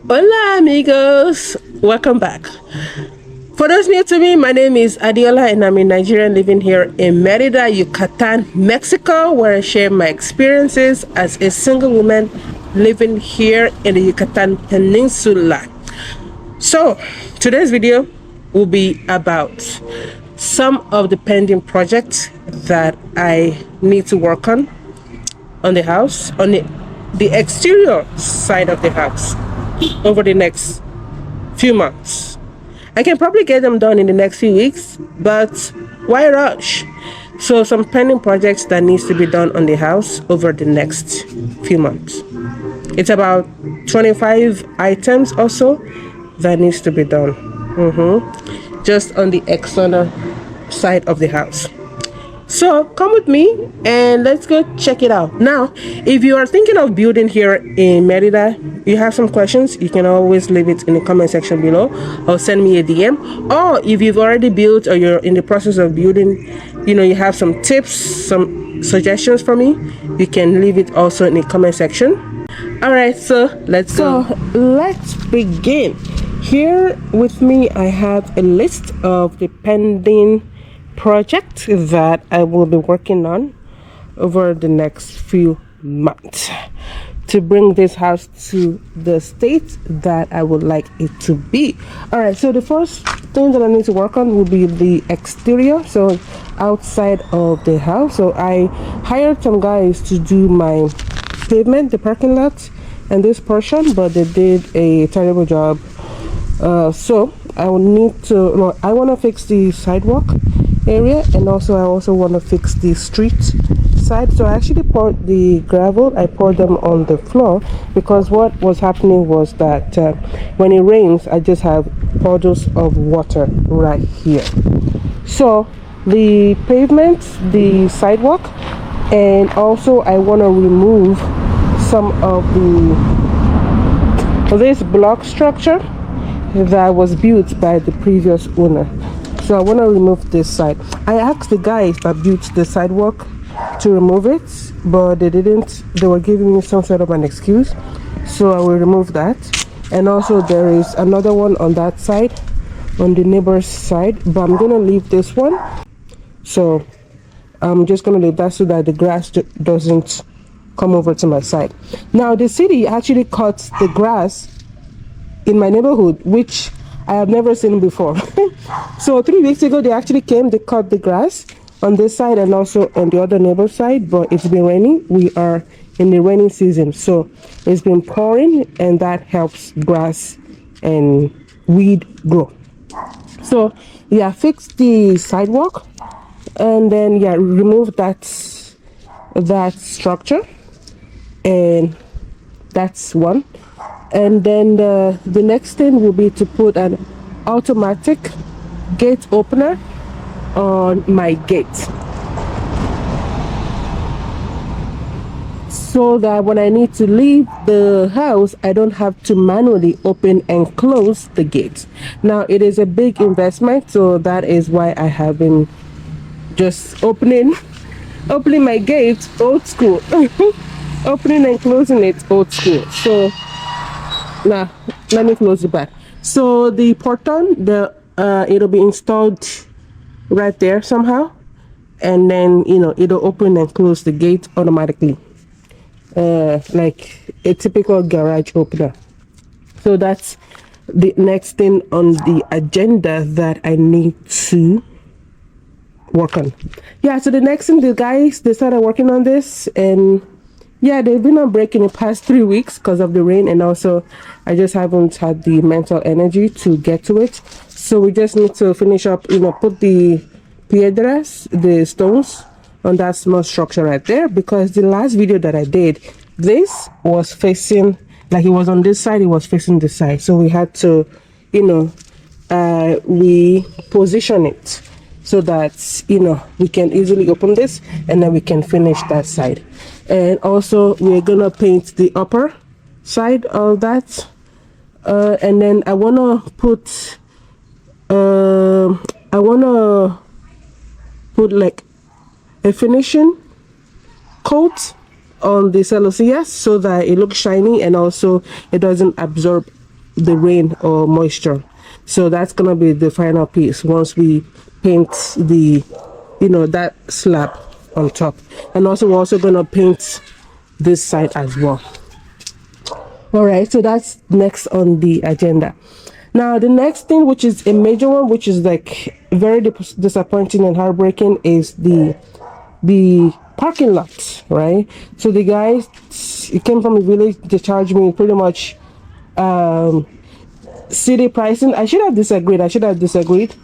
Hola, amigos. Welcome back. For those new to me, my name is Adiola and I'm a Nigerian living here in Merida, Yucatan, Mexico, where I share my experiences as a single woman living here in the Yucatan Peninsula. So, today's video will be about some of the pending projects that I need to work on the house, on the exterior side of the house over the next few months. I can probably get them done in the next few weeks, but why rush? So some pending projects that needs to be done on the house over the next few months. It's about 25 items or so that needs to be done. Just on the external side of the house. So come with me and let's go check it out. Now, if you are thinking of building here in Merida, you have some questions, you can always leave it in the comment section below or send me a DM. Or if you've already built or you're in the process of building, you have some tips, some suggestions for me, you can leave it also in the comment section. All right, so let's go. Let's begin. Here with me, I have a list of the pending project that I will be working on over the next few months to bring this house to the state that I would like it to be. All right, so the first thing that I need to work on will be the exterior, so outside of the house. So I hired some guys to do my pavement, the parking lot, and this portion, but they did a terrible job. So I will need to, no, I want to fix the sidewalk area, and also I want to fix the street side. So I actually poured the gravel, I poured them on the floor, because what was happening was that when it rains, I just have puddles of water right here. So the pavement, the sidewalk, and also I want to remove some of this block structure that was built by the previous owner. So I want to remove this side. I asked the guys that built the sidewalk to remove it, but they didn't. They were giving me some sort of an excuse, so I will remove that. And also there is another one on that side, on the neighbor's side, but I'm gonna leave this one. So I'm just gonna leave that so that the grass doesn't come over to my side. Now the city actually cuts the grass in my neighborhood, which I have never seen before. So 3 weeks ago they actually came, they cut the grass on this side and also on the other neighbor side, but it's been raining. We are in the rainy season, so it's been pouring, and that helps grass and weed grow. So yeah, fix the sidewalk, and then yeah, remove that structure, and that's one. And then the next thing will be to put an automatic gate opener on my gate, so that when I need to leave the house, I don't have to manually open and close the gate. Now it is a big investment, so that is why I have been just opening my gate old school. Opening and closing it old school. So now let me close it back. So the porton, it'll be installed right there somehow, and then it'll open and close the gate automatically, like a typical garage opener. So that's the next thing on the agenda that I need to work on. Yeah, so the next thing, the guys, they started working on this, and yeah, they've been on break in the past 3 weeks because of the rain, and also I just haven't had the mental energy to get to it. So we just need to finish up, put the piedras, the stones, on that small structure right there, because the last video that I did, this was facing, like it was on this side, it was facing this side. So we had to, reposition it so that, we can easily open this, and then we can finish that side. And also we're gonna paint the upper side of that, and then I want to put like a finishing coat on the celosias so that it looks shiny, and also it doesn't absorb the rain or moisture. So that's gonna be the final piece once we paint the, that slab on top. And also we're also gonna paint this side as well. All right, so that's next on the agenda. Now the next thing, which is a major one, which is like very disappointing and heartbreaking, is the parking lot, right? So the guys, it came from the village. They charged me pretty much city pricing. I should have disagreed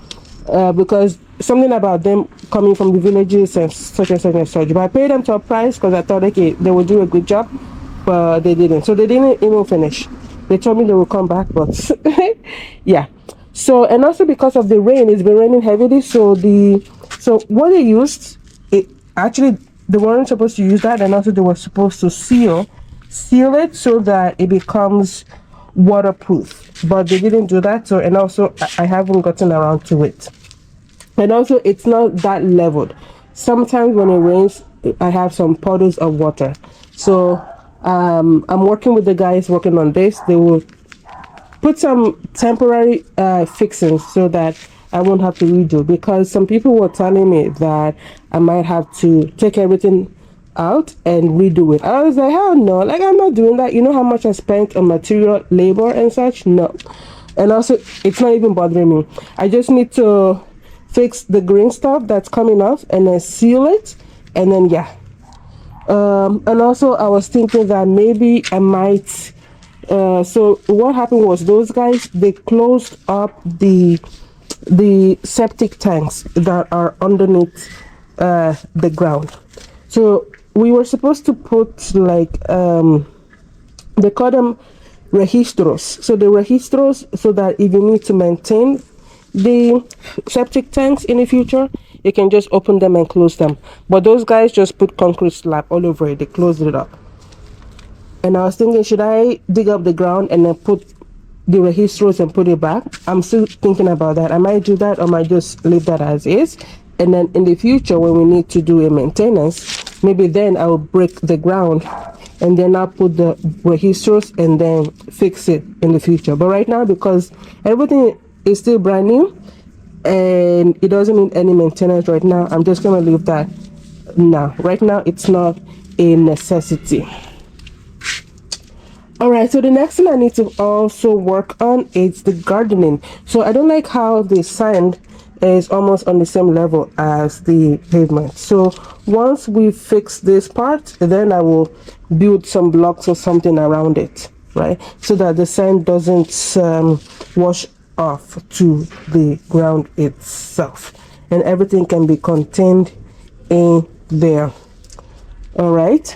because something about them coming from the villages and such and such and such. But I paid them top price because I thought, okay, they would do a good job, but they didn't. So they didn't even finish. They told me they will come back, but yeah. So, and also because of the rain, it's been raining heavily. So what they used, it actually, they weren't supposed to use that, and also they were supposed to seal it so that it becomes waterproof, but they didn't do that. So, and also I haven't gotten around to it. And also it's not that leveled. Sometimes when it rains, I have some puddles of water. So I'm working with the guys working on this. They will put some temporary fixings so that I won't have to redo, because some people were telling me that I might have to take everything out and redo it. I was like, hell no, like I'm not doing that. You know how much I spent on material, labor and such? No. And also it's not even bothering me. I just need to fix the green stuff that's coming off and then seal it, and then yeah. And also I was thinking that maybe I might so what happened was, those guys, they closed up the septic tanks that are underneath the ground. So we were supposed to put like they call them registros. So the registros, so that if you need to maintain the septic tanks in the future, you can just open them and close them. But those guys just put concrete slab all over it. They closed it up. And I was thinking, should I dig up the ground and then put the registros and put it back? I'm still thinking about that. I might do that, or I might just leave that as is. And then in the future, when we need to do a maintenance, maybe then I will break the ground and then I'll put the registros and then fix it in the future. But right now, because everything is still brand new and it doesn't need any maintenance right now, I'm just going to leave that now. Right now, it's not a necessity. All right, so the next thing I need to also work on is the gardening. So I don't like how the sand is almost on the same level as the pavement. So once we fix this part, then I will build some blocks or something around it, right? So that the sand doesn't wash off to the ground itself, and everything can be contained in there. All right.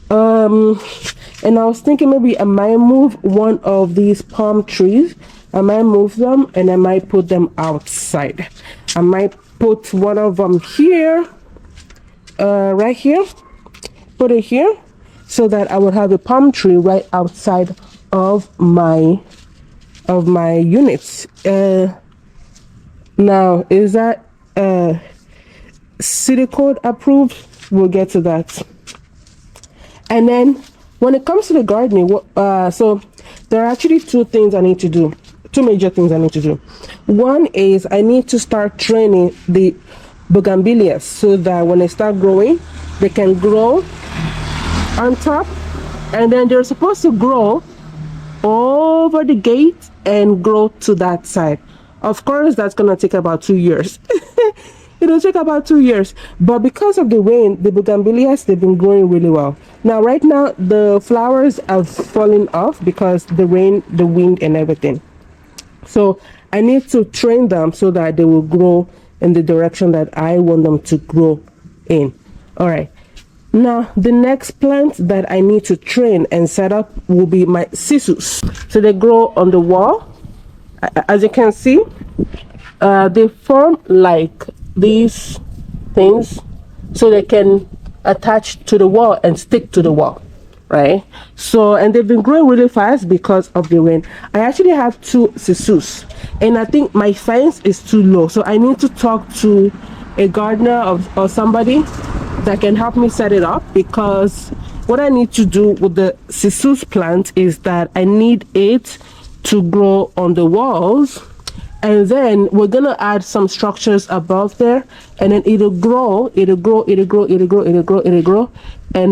And I was thinking maybe I might move one of these palm trees. I might move them and I might put them outside. I might put one of them here, right here, put it here, so that I would have a palm tree right outside of my units. Now, is that city code approved? We'll get to that. And then when it comes to the gardening, so there are actually two major things I need to do. One is I need to start training the bougainvilleas so that when they start growing, they can grow on top, and then they're supposed to grow over the gate and grow to that side. Of course, that's going to take about 2 years. It'll take about 2 years, but because of the rain, the bougainvilleas, they've been growing really well. Now, right now, the flowers have fallen off because the rain, the wind, and everything. So I need to train them so that they will grow in the direction that I want them to grow in. All right. Now, the next plant that I need to train and set up will be my sisus. So they grow on the wall. As you can see, they form like these things so they can attach to the wall and stick to the wall, right? So, and they've been growing really fast because of the rain. I actually have 2 sisus, and I think my fence is too low, so I need to talk to a gardener or somebody that can help me set it up, because what I need to do with the sisus plant is that I need it to grow on the walls, and then we're gonna add some structures above there, and then it'll grow, and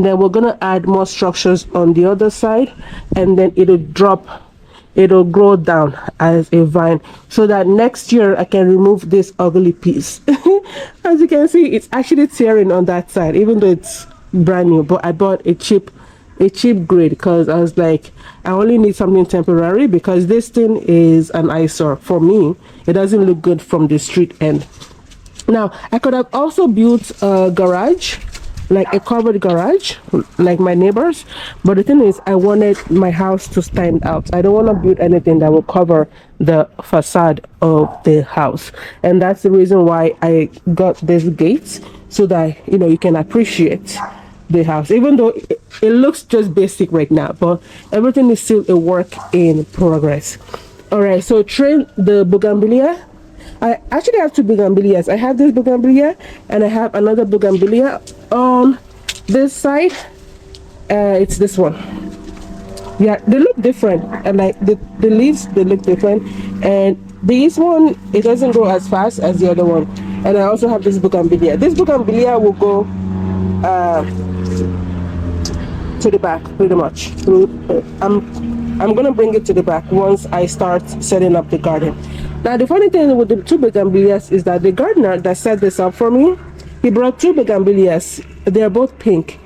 then we're gonna add more structures on the other side, and then it'll grow down as a vine, so that next year I can remove this ugly piece. As you can see, it's actually tearing on that side, even though it's brand new. But I bought a cheap grade because I was like, I only need something temporary, because this thing is an eyesore for me. It doesn't look good from the street end. Now I could have also built a garage, like a covered garage like my neighbors, but the thing is, I wanted my house to stand out. I don't want to build anything that will cover the facade of the house, and that's the reason why I got these gates, so that you can appreciate the house, even though it looks just basic right now, but everything is still a work in progress. All right, so train the bougainvillea. I actually have two bougainvilleas. I have this bougainvillea, and I have another bougainvillea on this side. It's this one. Yeah, they look different, and like the leaves, they look different. And this one, it doesn't grow as fast as the other one. And I also have this bougainvillea. This bougainvillea will go to the back, pretty much. I'm gonna bring it to the back once I start setting up the garden. Now the funny thing with the two bougainvilleas is that the gardener that set this up for me, he brought two bougainvilleas. They're both pink,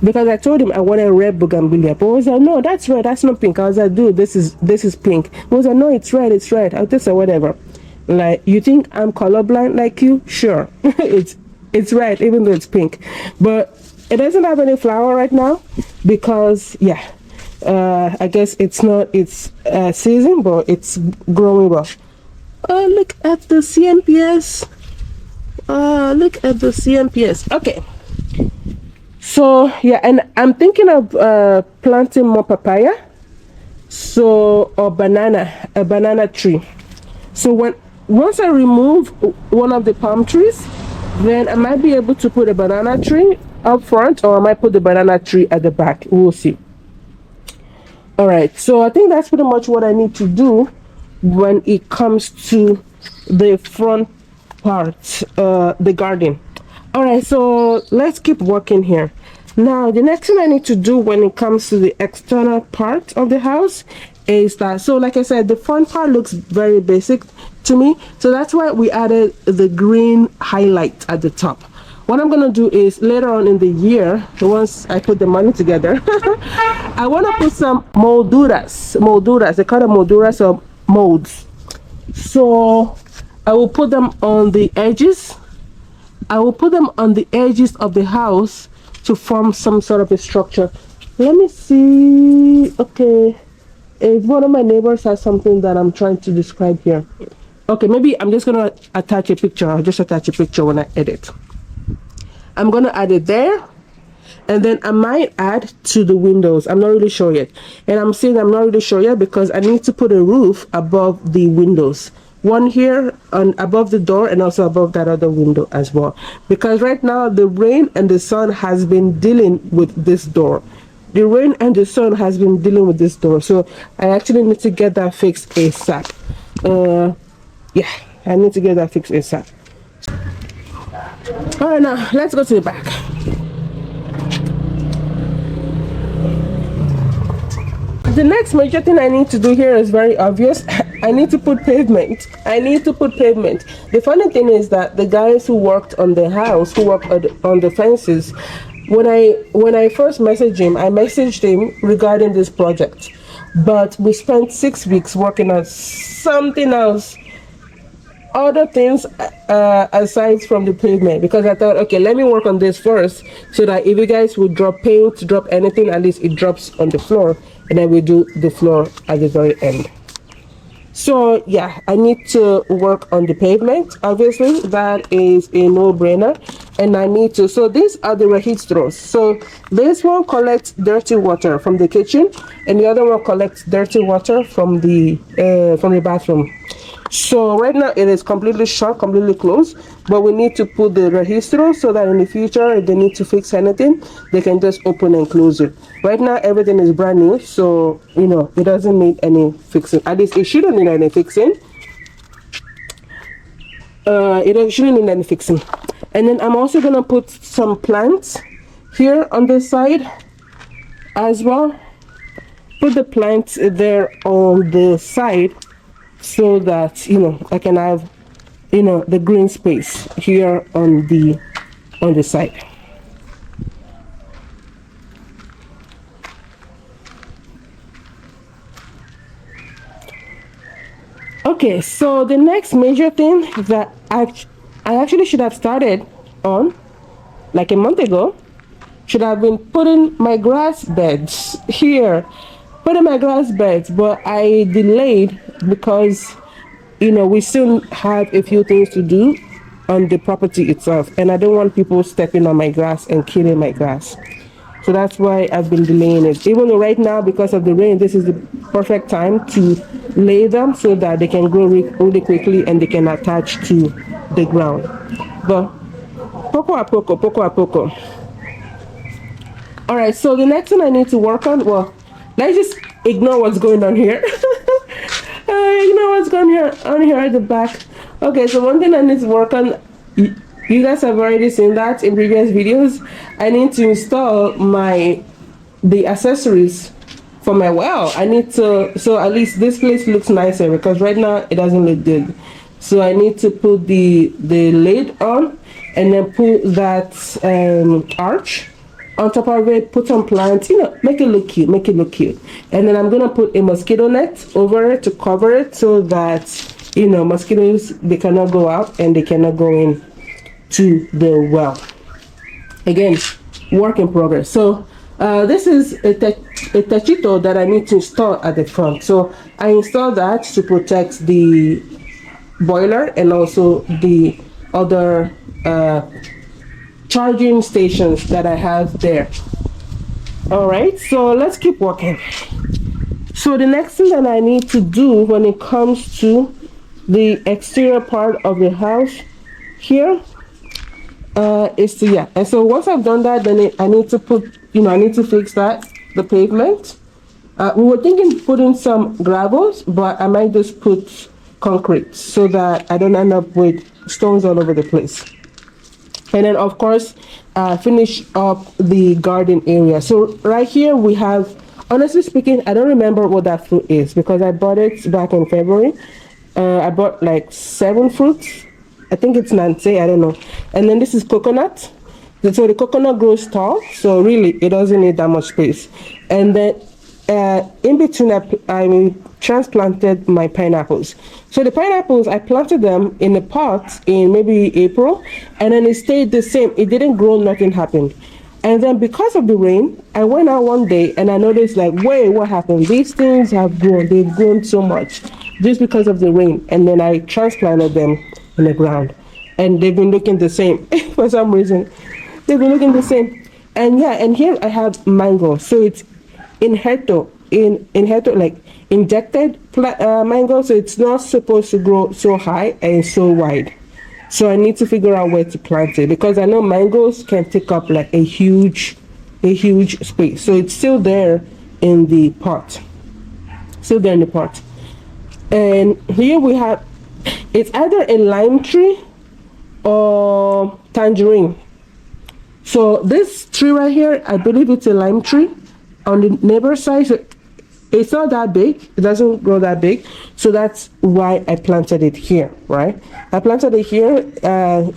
because I told him I wanted a red bougainvillea, but he was like, no, that's red, that's not pink. I was like, dude, this is pink. He was like, no, it's red. I just said, whatever. Like, you think I'm colorblind like you? Sure. it's red, even though it's pink, but it doesn't have any flower right now, because I guess it's not its season, but it's growing well. Look at the CMPS. Okay, so yeah, and I'm thinking of planting more papaya, or a banana tree. So once I remove one of the palm trees, then I might be able to put a banana tree up front, or I might put the banana tree at the back. We'll see. All right, so I think that's pretty much what I need to do when it comes to the front part, the garden. All right, so let's keep working here. Now the next thing I need to do when it comes to the external part of the house is that, so like I said, the front part looks very basic to me, so that's why we added the green highlight at the top. What I'm gonna do is later on in the year, once I put the money together, I want to put some molduras. They call them molduras, or molds. So I will put them on the edges. of the house to form some sort of a structure. Let me see. Okay, if one of my neighbors has something that I'm trying to describe here. Okay, maybe I'm just gonna attach a picture. I'll just attach a picture when I edit. I'm gonna add it there, and then I might add to the windows. I'm not really sure yet, and I'm saying I'm not really sure yet because I need to put a roof above the windows, one here and above the door, and also above that other window as well, because right now the rain and the sun has been dealing with this door. So I actually need to get that fixed ASAP. I need to get that fixed ASAP. All right, now let's go to the back. The next major thing I need to do here is very obvious. I need to put pavement. The funny thing is that the guys who worked on the house, who worked on the fences, when I first messaged him regarding this project, but we spent 6 weeks working on something else, other things aside from the pavement, because I thought, okay, let me work on this first, so that if you guys would drop paint, drop anything, at least it drops on the floor, and then we do the floor at the very end. So yeah, I need to work on the pavement. Obviously, that is a no-brainer, and I need to. So these are the registros. So this one collects dirty water from the kitchen, and the other one collects dirty water from the bathroom. So right now it is completely shut, completely closed. but we need to put the registro so that in the future, if they need to fix anything, they can just open and close it. Right now, everything is brand new, so it doesn't need any fixing. At least it shouldn't need any fixing. It shouldn't need any fixing. And then I'm also gonna put some plants here on this side as well. Put the plants there on the side so that I can have the green space here on the side. Okay, so the next major thing that I actually should have started on like a month ago should have been putting my grass beds here, but I delayed because we still have a few things to do on the property itself, and I don't want people stepping on my grass and killing my grass. So that's why I've been delaying it. Even though right now, because of the rain, this is the perfect time to lay them so that they can grow really quickly and they can attach to the ground. But poco a poco. All right, so the next thing I need to work on, well, let's just ignore what's going on here. Ignore what's going on here at the back. Okay, so one thing I need to work on, you guys have already seen that in previous videos. I need to install the accessories for my well. I need to, so at least this place looks nicer, because right now it doesn't look good. So I need to put the lid on, and then put that arch on top of it, put some plants, make it look cute, And then I'm gonna put a mosquito net over it to cover it so that mosquitoes, they cannot go out and they cannot go in to the well. Again, work in progress. So this is a techito that I need to install at the front. So I installed that to protect the boiler and also the other charging stations that I have there. All right, so let's keep working. So the next thing that I need to do when it comes to the exterior part of the house here is to, and so once I've done that, then I need to put, I need to fix the pavement. We were thinking putting some gravels, but I might just put concrete so that I don't end up with stones all over the place. And then of course finish up the garden area. So right here we have, honestly speaking, I don't remember what that fruit is because I bought it back in February. I bought like 7 fruits. I think it's Nante, I don't know. And then this is coconut. So the coconut grows tall, so really it doesn't need that much space. And then in between I transplanted my pineapples. So the pineapples, I planted them in a pot in maybe April, and then it stayed the same. It didn't grow, nothing happened. And then because of the rain, I went out one day and I noticed like, wait, what happened? These things have grown, they've grown so much just because of the rain. And then I transplanted them in the ground, and they've been looking the same for some reason. They've been looking the same. And and here I have mango. So it's injerto, like injected mango, so it's not supposed to grow so high and so wide. So I need to figure out where to plant it, because I know mangoes can take up like a huge space. So it's still there in the pot. And here we have, it's either a lime tree or tangerine. So this tree right here, I believe it's a lime tree on the neighbor side. So it's not that big, it doesn't grow that big, so that's why I planted it here, right? I planted it here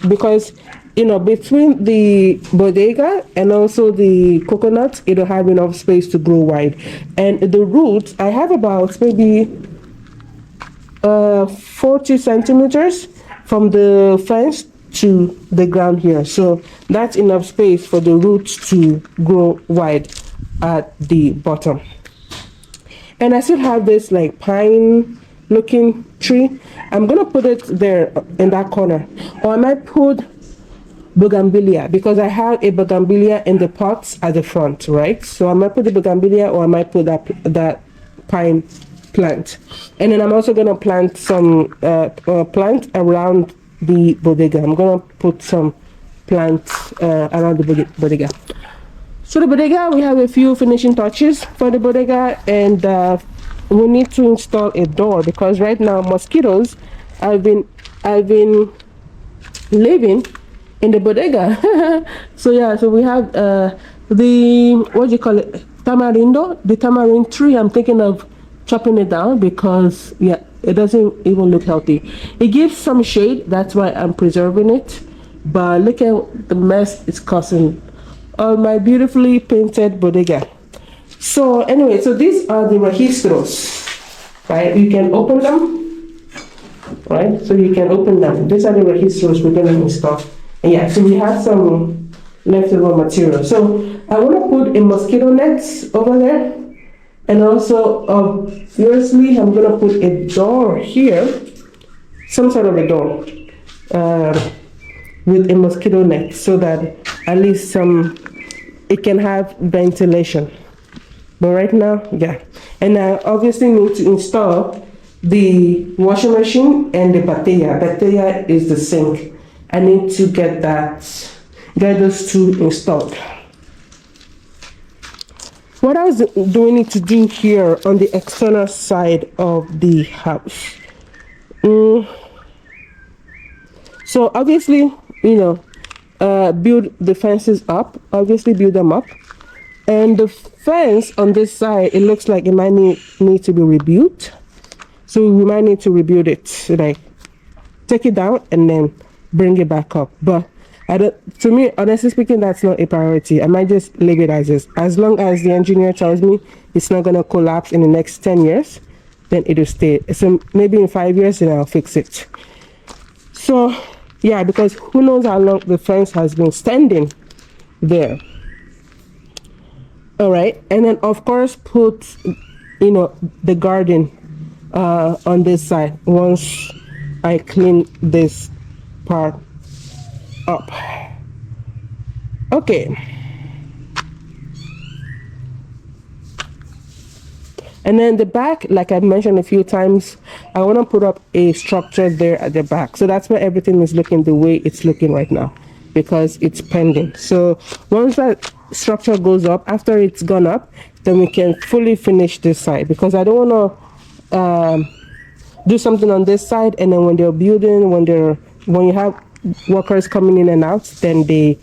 because between the bodega and also the coconut, it'll have enough space to grow wide. And the roots, I have about maybe 40 centimeters from the fence to the ground here, so that's enough space for the roots to grow wide at the bottom. And I still have this like pine looking tree. I'm gonna put it there in that corner, or I might put bougainvillea, because I have a bougainvillea in the pots at the front, right? So I might put the bougainvillea, or I might put that pine plant. And then I'm also gonna plant some plant around the bodega. I'm gonna put some plants around the bodega. So the bodega, we have a few finishing touches for the bodega, and we need to install a door because right now mosquitoes. I've been living in the bodega. So yeah, so we have the, what do you call it, tamarindo, the tamarind tree. I'm thinking of chopping it down because yeah, it doesn't even look healthy. It gives some shade, that's why I'm preserving it, but look at the mess it's causing on my beautifully painted bodega. So anyway, so these are the registros, right? You can open them, right? So you can open them. These are the registros we're going to install. And yeah, so we have some leftover material. So I want to put a mosquito net over there. And also, obviously, I'm going to put a door here, some sort of a door with a mosquito net so that at least it can have ventilation. But right now, yeah. And I obviously need to install the washing machine and the batilla. Batilla is the sink. I need to get those two installed. What else do we need to do here on the external side of the house? So obviously, build the fences up. Obviously, build them up. And the fence on this side, it looks like it might need to be rebuilt. So we might need to rebuild it. So like, take it down and then bring it back up. But to me, honestly speaking, that's not a priority. I might just leave it as is. As long as the engineer tells me it's not going to collapse in the next 10 years, then it'll stay. So maybe in 5 years, then I'll fix it. So, yeah, because who knows how long the fence has been standing there. All right. And then, of course, put, the garden on this side once I clean this part up. Okay. And then the back, like I've mentioned a few times, I want to put up a structure there at the back. So that's why everything is looking the way it's looking right now, because it's pending. So once that structure goes up, after it's gone up, then we can fully finish this side, because I don't want to do something on this side and then when they're building, when you have workers coming in and out, then they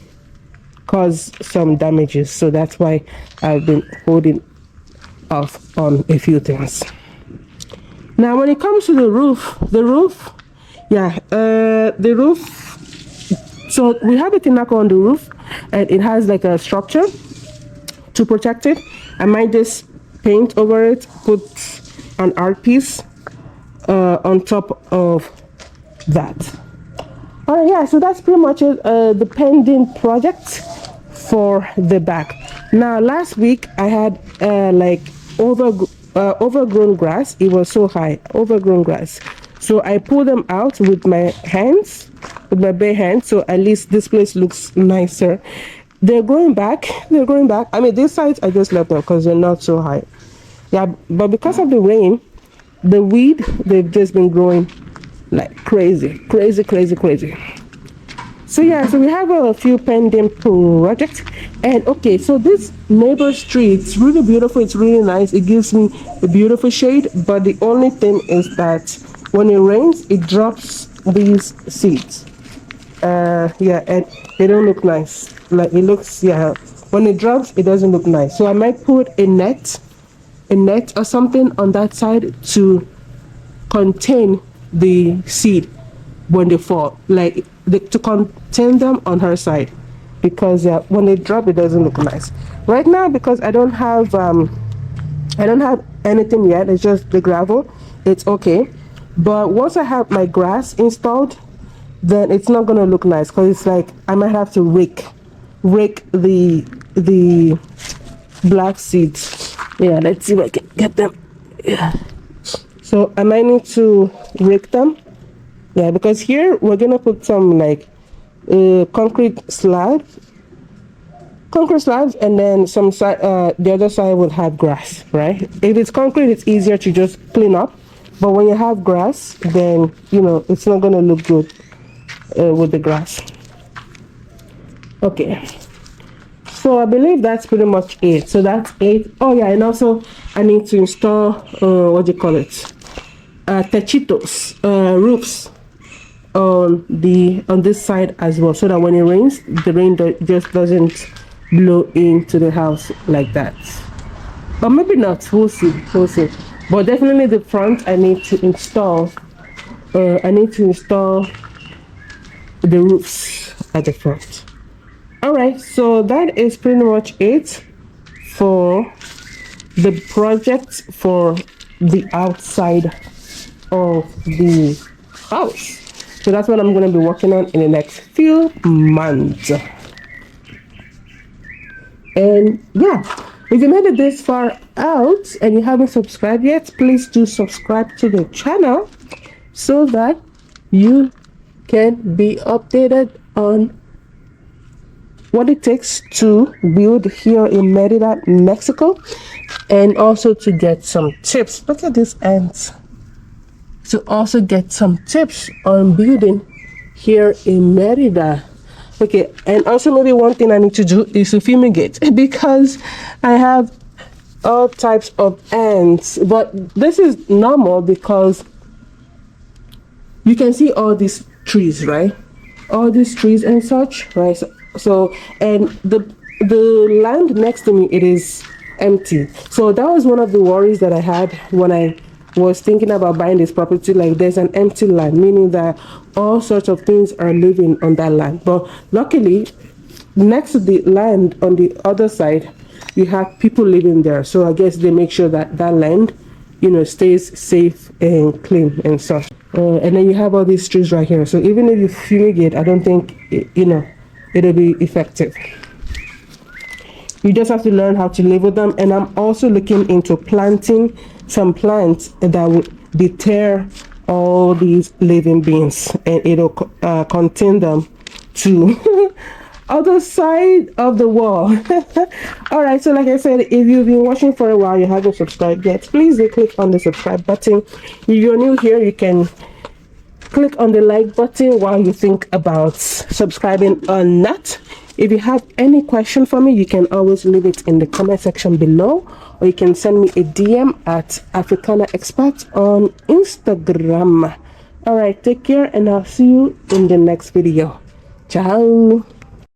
cause some damages. So that's why I've been holding off on a few things. Now when it comes to the roof, so we have a tinaco on the roof and it has like a structure to protect it. I might just paint over it, put an art piece on top of that. All right, yeah, so that's pretty much it, the pending project for the back. Now, last week I had overgrown grass. It was so high, overgrown grass. So I pulled them out with my hands, with my bare hands, so at least this place looks nicer. They're growing back. I mean, these sides I just left them because they're not so high. Yeah, but because of the rain, the weed, they've just been growing like crazy. So yeah, so we have a few pending projects. And okay, so this neighbor street, it's really beautiful, it's really nice, it gives me a beautiful shade, but the only thing is that when it rains, it drops these seeds. Yeah, and they don't look nice. Like it looks, yeah, when it drops, it doesn't look nice. So I might put a net or something on that side to contain the seed when they fall, like to contain them on her side, because when they drop, it doesn't look nice. Right now, because I don't have anything yet, it's just the gravel, it's okay. But once I have my grass installed, then it's not gonna look nice, because it's like I might have to rake the black seeds. Yeah, let's see if I can get them. Yeah. So I might need to rake them. Yeah, because here we're gonna put some like concrete slabs, and then some side, the other side will have grass, right? If it's concrete, it's easier to just clean up, but when you have grass, then it's not gonna look good with the grass. Okay, so I believe that's pretty much it. So that's it. Oh yeah, and also I need to install what do you call it, techitos, roofs on this side as well, so that when it rains, the rain just doesn't blow into the house like that. But maybe not, we'll see. But definitely the front, I need to install the roofs at the front. All right, so that is pretty much it for the project for the outside of the house. So that's what I'm going to be working on in the next few months. And yeah, if you made it this far out and you haven't subscribed yet, please do subscribe to the channel so that you can be updated on what it takes to build here in Merida, Mexico, and also to get some tips. Look at these ants. To also get some tips on building here in Merida. Okay, and also maybe one thing I need to do is to fumigate because I have all types of ants, but this is normal because you can see all these trees, right? All these trees and such, right? So and the land next to me, it is empty. So that was one of the worries that I had when I was thinking about buying this property. Like, there's an empty land, meaning that all sorts of things are living on that land. But luckily, next to the land on the other side, you have people living there. So I guess they make sure that that land, stays safe and clean and such. And then you have all these trees right here. So even if you fumigate, I don't think it'll be effective. You just have to learn how to live with them. And I'm also looking into planting some plants that will deter all these living beings, and it'll contain them to other side of the wall. All right, so like I said, if you've been watching for a while, you haven't subscribed yet, please do click on the subscribe button. If you're new here, you can click on the like button while you think about subscribing or not. If you have any question for me, you can always leave it in the comment section below, or you can send me a DM at Africana Expat on Instagram. All right, take care, and I'll see you in the next video. Ciao.